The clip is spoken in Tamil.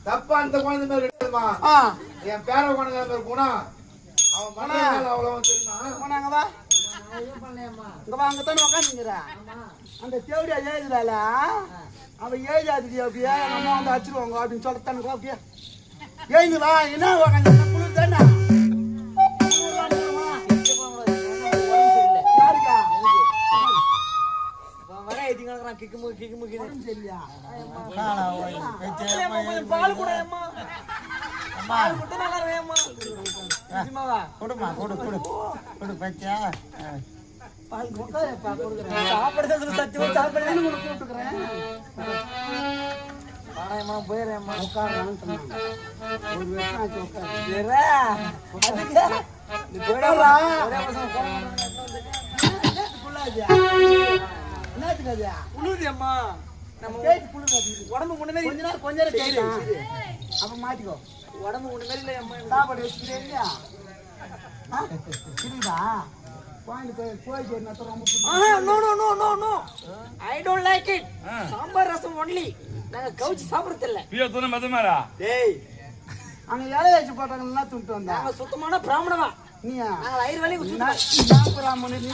தப்பா அந்த குழந்தை மாதிரி கிடையாதுமா. என் பேர குழந்தை மாதிரி குணம். அவன் பண்ணாங்க அவ்வளவு தெரியுமா? போனாங்க வா. இங்க வா, அங்கத்தானே உட்காந்துங்கிற. அந்த தேவடியா ஏழுதால அவன் ஏழாது அப்படியே நம்ம வந்து அடிச்சிருவாங்க அப்படின்னு சொல்லத்தானுங்க. அப்படியே ஏழுந்து வா. என்ன உட்காந்து குளிர் தானே யாருக்கா பால் கூட சாப்பிடுறது சத்தியம் சாப்பிடுறேன்னு கூப்பிட்டுக்கிறேன். போயிடுறேன் உட்காரலான்னு சொன்னாங்க. ஒரு வருஷம் உடம்பு முன்னே கொஞ்ச நேரம் கேட்கலாம். அப்ப மாட்டிக்கோ. உடம்பு முன்னே இல்லை அம்மா. சாப்பாடு வச்சுக்கிறேன் இல்லையா? சரிதா சாம்பார் ரசம் ஒன்லி. நாங்க கவுச்சி சாப்பிடுறது இல்ல. அங்க இலை வச்சு போட்டாங்கன்னா துண்டு வந்தா சுத்தமான பிராமணவா. நீ நாங்க வயிறு வலி பிராமணன்.